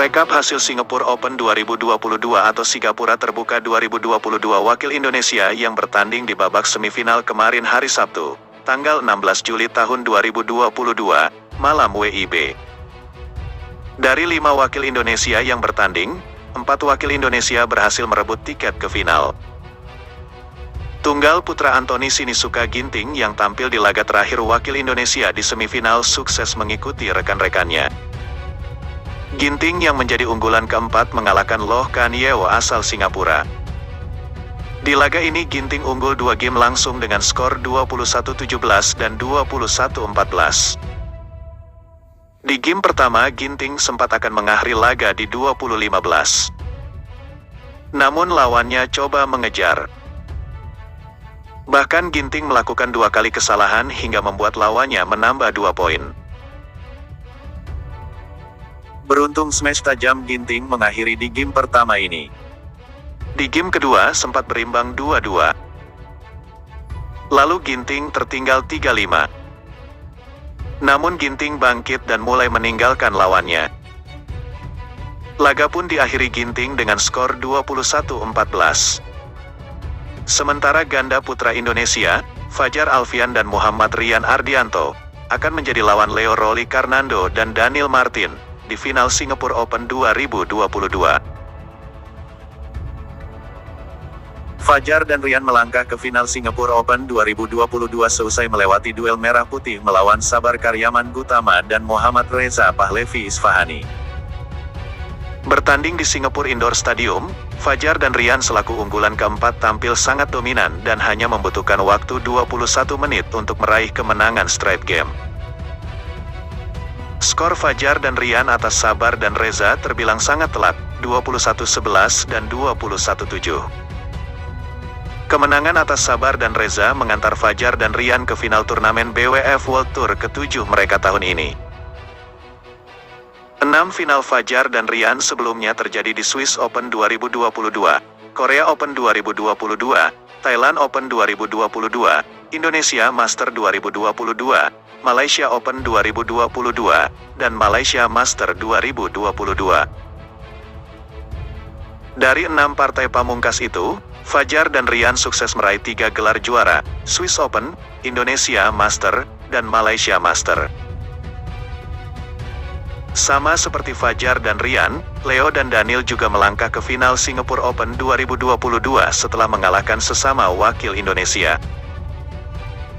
Rekap hasil Singapore Open 2022 atau Sigapura Terbuka 2022 wakil Indonesia yang bertanding di babak semifinal kemarin hari Sabtu, tanggal 16 Juli tahun 2022, malam WIB. Dari 5 wakil Indonesia yang bertanding, 4 wakil Indonesia berhasil merebut tiket ke final. Tunggal putra Anthony Sinisuka Ginting yang tampil di laga terakhir wakil Indonesia di semifinal sukses mengikuti rekan-rekannya. Ginting yang menjadi unggulan keempat mengalahkan Loh Kan Yeow asal Singapura. Di laga ini Ginting unggul 2 game langsung dengan skor 21-17 dan 21-14. Di game pertama Ginting sempat akan mengakhiri laga di 20-15. Namun lawannya coba mengejar. Bahkan Ginting melakukan 2 kali kesalahan hingga membuat lawannya menambah 2 poin. Beruntung smash tajam Ginting mengakhiri di game pertama ini. Di game kedua sempat berimbang 2-2. Lalu Ginting tertinggal 3-5. Namun Ginting bangkit dan mulai meninggalkan lawannya. Laga pun diakhiri Ginting dengan skor 21-14. Sementara ganda putra Indonesia, Fajar Alfian dan Muhammad Rian Ardianto, akan menjadi lawan Leo Rolly Karnando dan Daniel Martin di final Singapore Open 2022. Fajar dan Rian melangkah ke final Singapore Open 2022 seusai melewati duel merah putih melawan Sabar Karyaman Gutama dan Muhammad Reza Pahlevi Isfahani. Bertanding di Singapore Indoor Stadium, Fajar dan Rian selaku unggulan keempat tampil sangat dominan dan hanya membutuhkan waktu 21 menit untuk meraih kemenangan straight game. Skor Fajar dan Rian atas Sabar dan Reza terbilang sangat telak, 21-11 dan 21-7. Kemenangan atas Sabar dan Reza mengantar Fajar dan Rian ke final turnamen BWF World Tour ke-7 mereka tahun ini. 6 final Fajar dan Rian sebelumnya terjadi di Swiss Open 2022, Korea Open 2022, Thailand Open 2022, Indonesia Master 2022, Malaysia Open 2022, dan Malaysia Master 2022. Dari 6 partai pamungkas itu, Fajar dan Rian sukses meraih 3 gelar juara, Swiss Open, Indonesia Master, dan Malaysia Master. Sama seperti Fajar dan Rian, Leo dan Daniel juga melangkah ke final Singapore Open 2022 setelah mengalahkan sesama wakil Indonesia.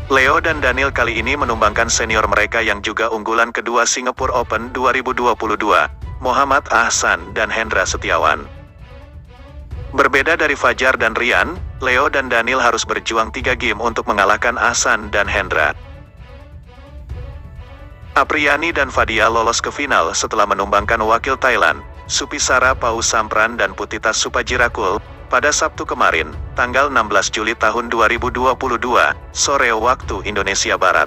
Leo dan Daniel kali ini menumbangkan senior mereka yang juga unggulan kedua Singapore Open 2022, Muhammad Ahsan dan Hendra Setiawan. Berbeda dari Fajar dan Rian, Leo dan Daniel harus berjuang 3 game untuk mengalahkan Ahsan dan Hendra. Apriyani dan Fadia lolos ke final setelah menumbangkan wakil Thailand, Supisara Pausampran dan Putita Supajirakul, pada Sabtu kemarin, tanggal 16 Juli tahun 2022, sore waktu Indonesia Barat.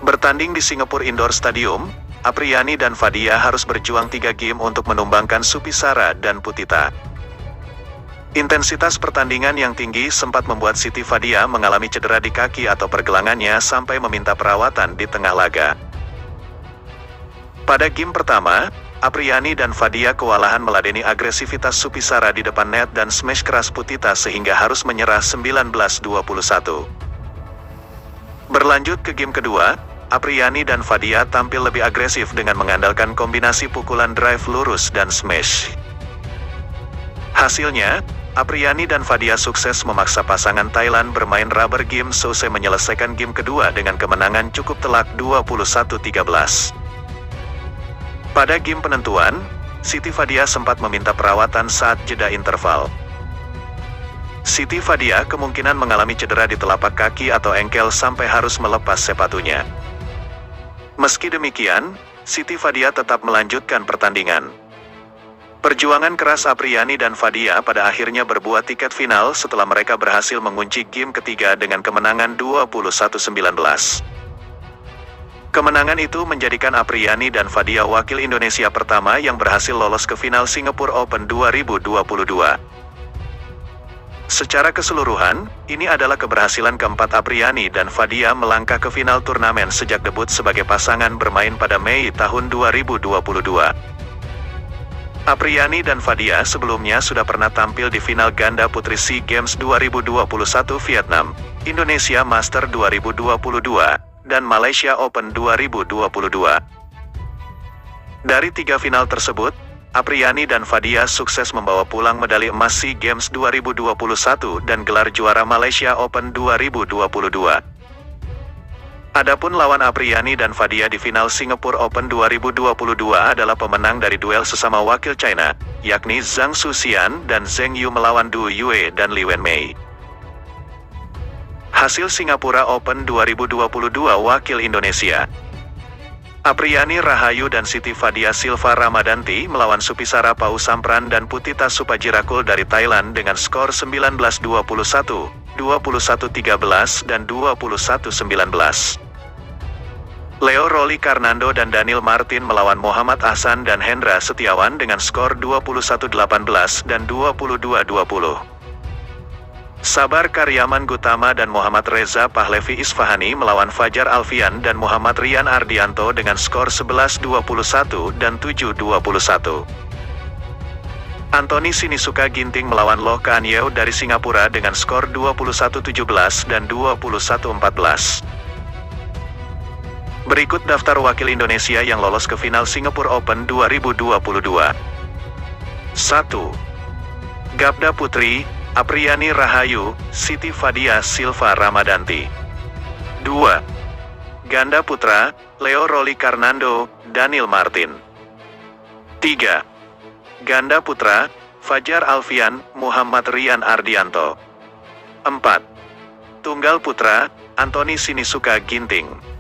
Bertanding di Singapore Indoor Stadium, Apriyani dan Fadia harus berjuang 3 game untuk menumbangkan Supisara dan Putita. Intensitas pertandingan yang tinggi sempat membuat Siti Fadia mengalami cedera di kaki atau pergelangannya sampai meminta perawatan di tengah laga. Pada game pertama, Apriyani dan Fadia kewalahan meladeni agresivitas Supisara di depan net dan smash keras Putita sehingga harus menyerah 19-21. Berlanjut ke game kedua, Apriyani dan Fadia tampil lebih agresif dengan mengandalkan kombinasi pukulan drive lurus dan smash. Hasilnya, Apriyani dan Fadia sukses memaksa pasangan Thailand bermain rubber game seusai menyelesaikan game kedua dengan kemenangan cukup telak 21-13. Pada game penentuan, Siti Fadia sempat meminta perawatan saat jeda interval. Siti Fadia kemungkinan mengalami cedera di telapak kaki atau engkel sampai harus melepas sepatunya. Meski demikian, Siti Fadia tetap melanjutkan pertandingan. Perjuangan keras Apriyani dan Fadia pada akhirnya berbuah tiket final setelah mereka berhasil mengunci game ketiga dengan kemenangan 21-19. Kemenangan itu menjadikan Apriyani dan Fadia wakil Indonesia pertama yang berhasil lolos ke final Singapore Open 2022. Secara keseluruhan, ini adalah keberhasilan keempat Apriyani dan Fadia melangkah ke final turnamen sejak debut sebagai pasangan bermain pada Mei tahun 2022. Apriyani dan Fadia sebelumnya sudah pernah tampil di final ganda putri SEA Games 2021 Vietnam, Indonesia Master 2022, dan Malaysia Open 2022. Dari 3 final tersebut, Apriyani dan Fadia sukses membawa pulang medali emas SEA Games 2021 dan gelar juara Malaysia Open 2022. Adapun lawan Apriyani dan Fadia di final Singapore Open 2022 adalah pemenang dari duel sesama wakil China, yakni Zhang Suxian dan Zheng Yu melawan Du Yue dan Li Wenmei. Hasil Singapura Open 2022 wakil Indonesia. Apriyani Rahayu dan Siti Fadia Silva Ramadanti melawan Supisara Pausampran dan Putita Supajirakul dari Thailand dengan skor 19-21, 21-13 dan 21-19. Leo Rolly Karnando dan Daniel Martin melawan Muhammad Ahsan dan Hendra Setiawan dengan skor 21-18 dan 22-20. Sabar Karyaman Gutama dan Muhammad Reza Pahlevi Isfahani melawan Fajar Alfian dan Muhammad Rian Ardianto dengan skor 11-21 dan 7-21. Anthony Sinisuka Ginting melawan Loh Kaan Yew dari Singapura dengan skor 21-17 dan 21-14. Berikut daftar wakil Indonesia yang lolos ke final Singapore Open 2022. 1. Gabda Putri, Apriyani Rahayu, Siti Fadia Silva Ramadanti. 2. Ganda Putra, Leo Rolly Karnando, Daniel Martin. 3. Ganda Putra, Fajar Alfian, Muhammad Rian Ardianto. 4. Tunggal Putra, Anthony Sinisuka Ginting.